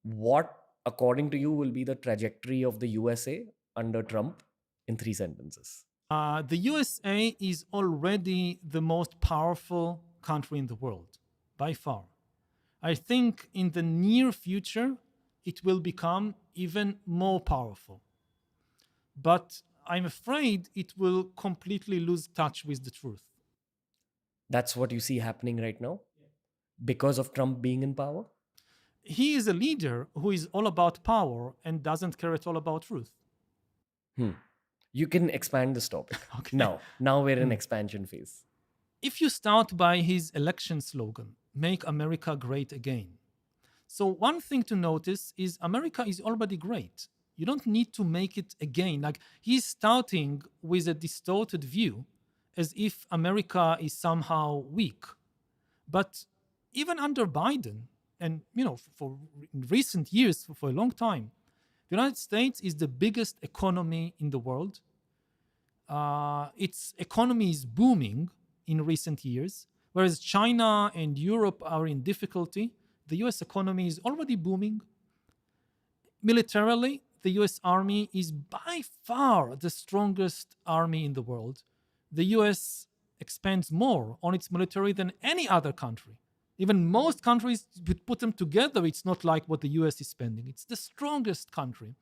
What, according to you, will be the trajectory of the USA under Trump in 3 sentences? The USA is already the most powerful country in the world, by far. I think in the near future, it will become even more powerful. But I'm afraid it will completely lose touch with the truth. That's what you see happening right now because of Trump being in power? He is a leader who is all about power and doesn't care at all about truth. You can expand this topic. Okay. Now we're in expansion phase. If you start by his election slogan, Make America Great Again. So, one thing to notice is America is already great. You don't need to make it again. Like, he's starting with a distorted view as if America is somehow weak. But even under Biden, and for recent years, for a long time, the United States is the biggest economy in the world. Its economy is booming in recent years, whereas China and Europe are in difficulty. The US economy is already booming. Militarily, the US Army is by far the strongest army in the world. The US expands more on its military than any other country. Even most countries, would put them together, it's not like what the US is spending. It's the strongest country.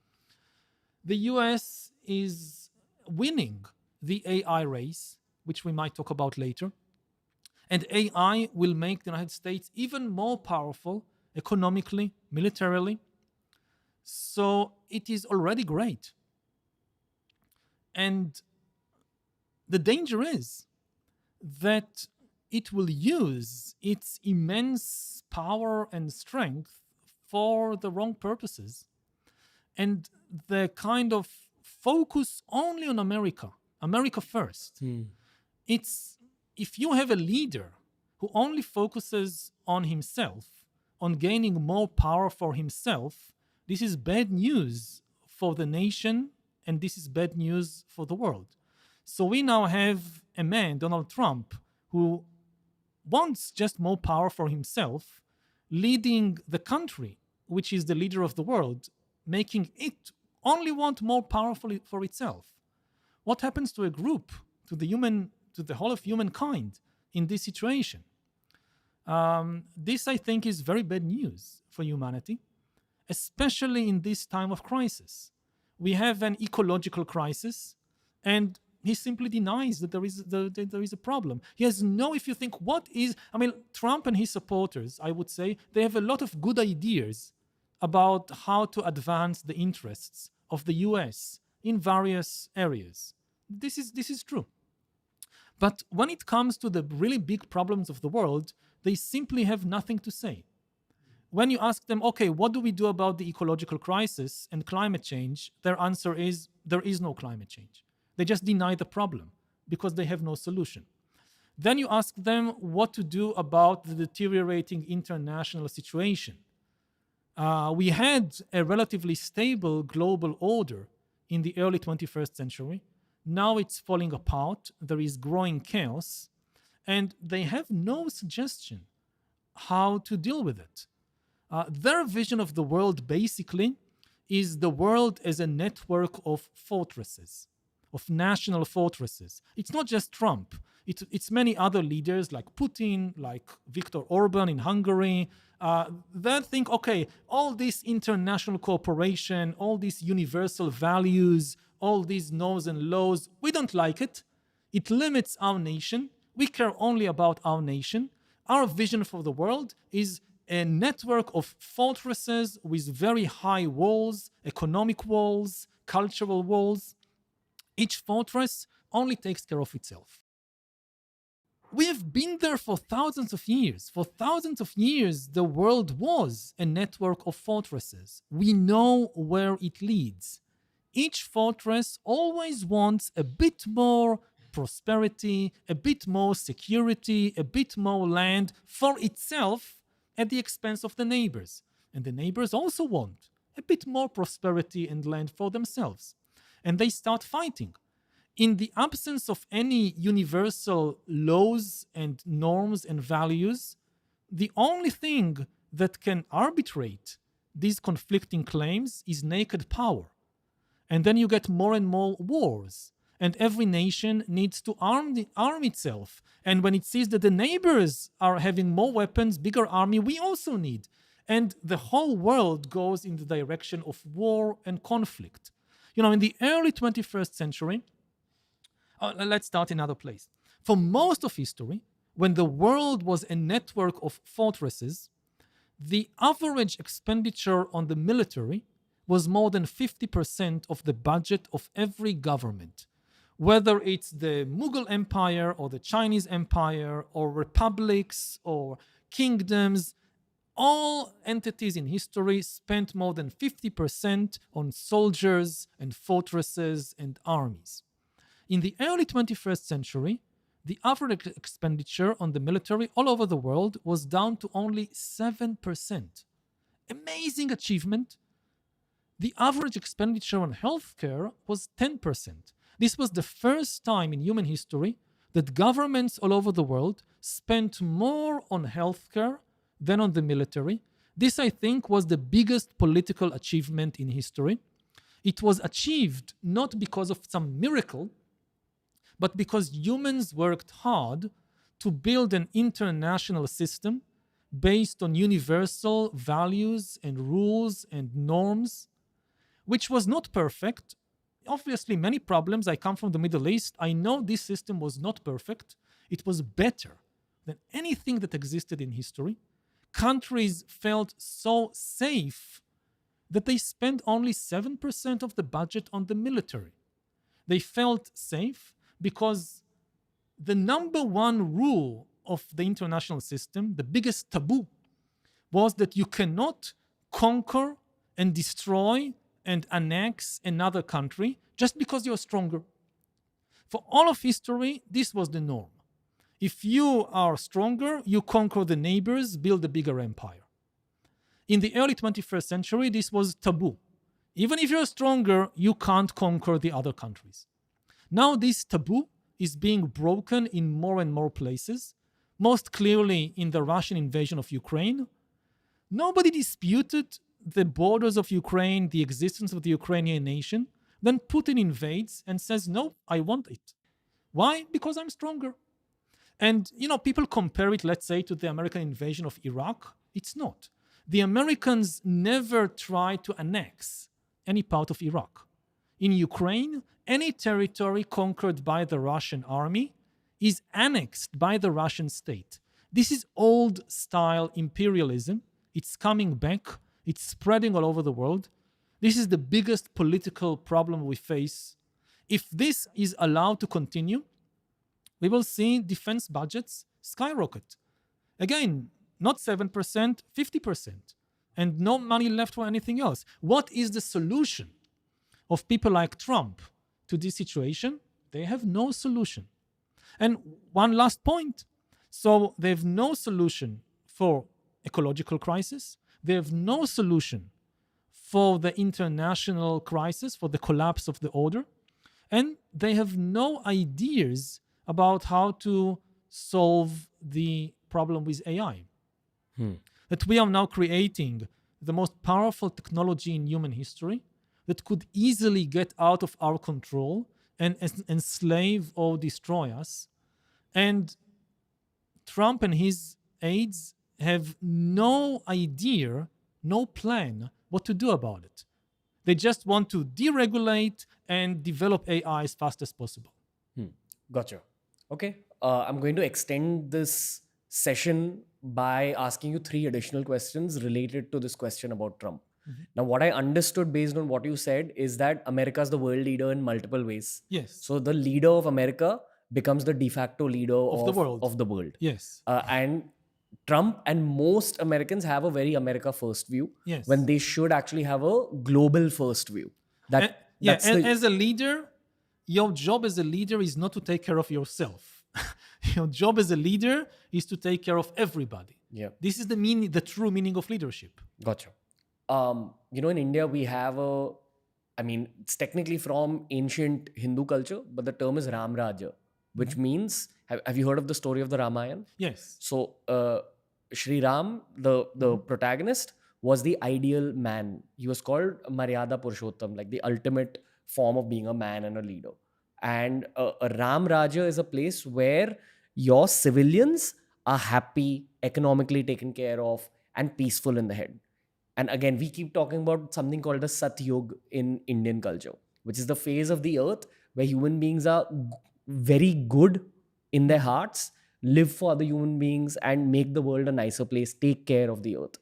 The US is winning the AI race, which we might talk about later. And AI will make the United States even more powerful economically, militarily. So it is already great. And the danger is that it will use its immense power and strength for the wrong purposes. And the kind of focus only on America first. It's if you have a leader who only focuses on himself, on gaining more power for himself, this is bad news for the nation and this is bad news for the world. So we now have a man, Donald Trump, who wants just more power for himself, leading the country, which is the leader of the world, making it only want more power for itself. What happens to a group, to the whole of humankind in this situation? This, I think, is very bad news for humanity, especially in this time of crisis. We have an ecological crisis, and he simply denies that there is a problem. He has no, if you think, Trump and his supporters, I would say, they have a lot of good ideas about how to advance the interests of the US in various areas. This is true. But when it comes to the really big problems of the world, they simply have nothing to say. When you ask them, okay, what do we do about the ecological crisis and climate change? Their answer is, there is no climate change. They just deny the problem because they have no solution. Then you ask them what to do about the deteriorating international situation. We had a relatively stable global order in the early 21st century. Now it's falling apart. There is growing chaos. And they have no suggestion how to deal with it. Their vision of the world basically is the world as a network of fortresses, of national fortresses. It's not just Trump. It's many other leaders like Putin, like Viktor Orban in Hungary. They think, okay, all this international cooperation, all these universal values, all these norms and laws, we don't like it. It limits our nation. We care only about our nation. Our vision for the world is a network of fortresses with very high walls, economic walls, cultural walls. Each fortress only takes care of itself. We have been there for thousands of years. For thousands of years, the world was a network of fortresses. We know where it leads. Each fortress always wants a bit more prosperity, a bit more security, a bit more land for itself at the expense of the neighbors. And the neighbors also want a bit more prosperity and land for themselves. And they start fighting. In the absence of any universal laws and norms and values, the only thing that can arbitrate these conflicting claims is naked power. And then you get more and more wars. And every nation needs to arm itself. And when it sees that the neighbors are having more weapons, bigger army, we also need. And the whole world goes in the direction of war and conflict. In the early 21st century, let's start in another place. For most of history, when the world was a network of fortresses, the average expenditure on the military was more than 50% of the budget of every government. Whether it's the Mughal Empire or the Chinese Empire or republics or kingdoms, all entities in history spent more than 50% on soldiers and fortresses and armies. In the early 21st century, the average expenditure on the military all over the world was down to only 7%. Amazing achievement. The average expenditure on healthcare was 10%. This was the first time in human history that governments all over the world spent more on healthcare than on the military. This, I think, was the biggest political achievement in history. It was achieved not because of some miracle, but because humans worked hard to build an international system based on universal values and rules and norms, which was not perfect. Obviously, many problems. I come from the Middle East. I know this system was not perfect. It was better than anything that existed in history. Countries felt so safe that they spent only 7% of the budget on the military. They felt safe because the number one rule of the international system, the biggest taboo, was that you cannot conquer and destroy and annex another country just because you're stronger. For all of history, this was the norm. If you are stronger, you conquer the neighbors, build a bigger empire. In the early 21st century, this was taboo. Even if you're stronger, you can't conquer the other countries. Now this taboo is being broken in more and more places, most clearly in the Russian invasion of Ukraine. Nobody disputed the borders of Ukraine, the existence of the Ukrainian nation. Then Putin invades and says, no, I want it. Why? Because I'm stronger. And, people compare it, let's say, to the American invasion of Iraq. It's not. The Americans never tried to annex any part of Iraq. In Ukraine, any territory conquered by the Russian army is annexed by the Russian state. This is old-style imperialism. It's coming back. It's spreading all over the world. This is the biggest political problem we face. If this is allowed to continue, we will see defense budgets skyrocket. Again, not 7%, 50%, and no money left for anything else. What is the solution of people like Trump to this situation? They have no solution. And one last point. So they have no solution for ecological crisis. They have no solution for the international crisis, for the collapse of the order. And they have no ideas about how to solve the problem with AI. That we are now creating the most powerful technology in human history that could easily get out of our control and enslave or destroy us. And Trump and his aides have no idea, no plan what to do about it. They just want to deregulate and develop AI as fast as possible. Gotcha. Okay. I'm going to extend this session by asking you 3 additional questions related to this question about Trump. Now, what I understood based on what you said is that America is the world leader in multiple ways. Yes. So the leader of America becomes the de facto leader of the world. Yes. And Trump and most Americans have a very America first view, Yes. when they should actually have a global first view. As a leader, your job as a leader is not to take care of yourself. Your job as a leader is to take care of everybody. Yeah. This is the true meaning of leadership. Gotcha. In India, we have it's technically from ancient Hindu culture, but the term is Ram Raja, which means, have you heard of the story of the Ramayana? Yes. So, Sri Ram, the protagonist, was the ideal man. He was called Maryada Purushottam, like the ultimate form of being a man and a leader. And a Ram Raja is a place where your civilians are happy, economically taken care of, and peaceful in the head. And again, we keep talking about something called the Satyug in Indian culture, which is the phase of the earth where human beings are very good in their hearts, live for other human beings, and make the world a nicer place, take care of the earth.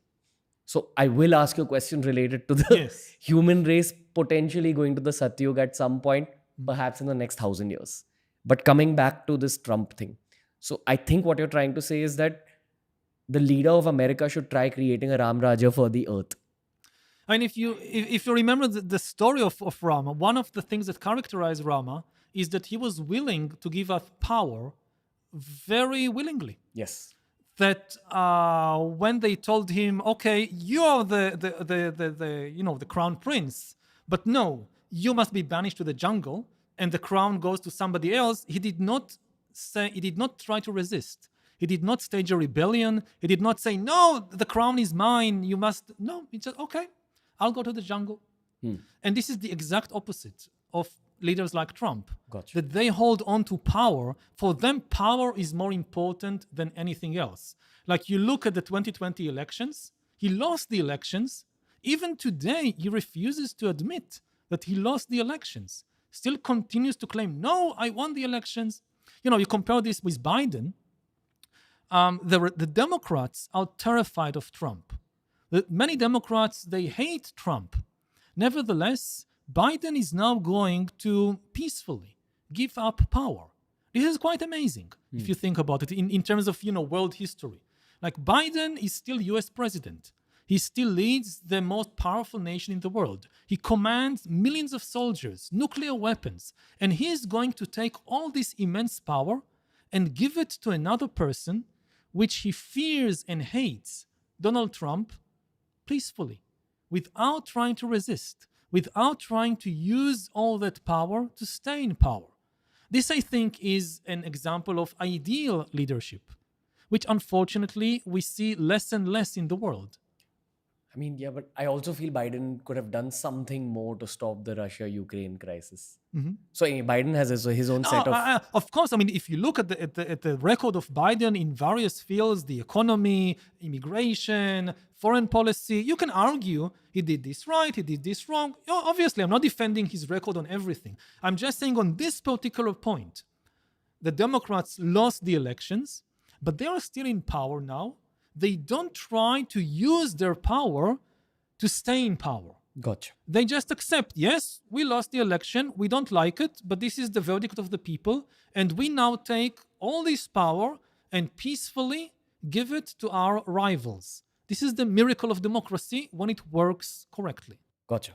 So I will ask you a question related to the Yes. human race potentially going to the Satyug at some point, perhaps in the next 1,000 years. But coming back to this Trump thing. So I think what you're trying to say is that the leader of America should try creating a Ram Raja for the earth. And if you remember the story of Rama, one of the things that characterized Rama is that he was willing to give up power very willingly. Yes. That when they told him, okay, you are the crown prince, but no, you must be banished to the jungle and the crown goes to somebody else, he did not try to resist. He did not stage a rebellion. He did not say, no, the crown is mine, you must. No, he said, okay, I'll go to the jungle. And this is the exact opposite of leaders like Trump. Gotcha. That they hold on to power. For them, power is more important than anything else. Like you look at the 2020 elections, he lost the elections. Even today, he refuses to admit that he lost the elections. Still continues to claim, no, I won the elections. You know, you compare this with Biden. The Democrats are terrified of Trump. Many Democrats, they hate Trump. Nevertheless, Biden is now going to peacefully give up power. This is quite amazing if you think about it in terms of, world history. Like Biden is still US president. He still leads the most powerful nation in the world. He commands millions of soldiers, nuclear weapons, and he is going to take all this immense power and give it to another person which he fears and hates, Donald Trump, peacefully, without trying to resist, without trying to use all that power to stay in power. This, I think, is an example of ideal leadership, which unfortunately we see less and less in the world. I mean, yeah, but I also feel Biden could have done something more to stop the Russia-Ukraine crisis. So Biden has his own set of... Of course, I mean, if you look at the record of Biden in various fields, the economy, immigration, foreign policy, you can argue he did this right, he did this wrong. Obviously, I'm not defending his record on everything. I'm just saying on this particular point, the Democrats lost the elections, but they are still in power now. They don't try to use their power to stay in power. Gotcha. They just accept, yes, we lost the election, we don't like it, but this is the verdict of the people, and we now take all this power and peacefully give it to our rivals. This is the miracle of democracy when it works correctly. Gotcha.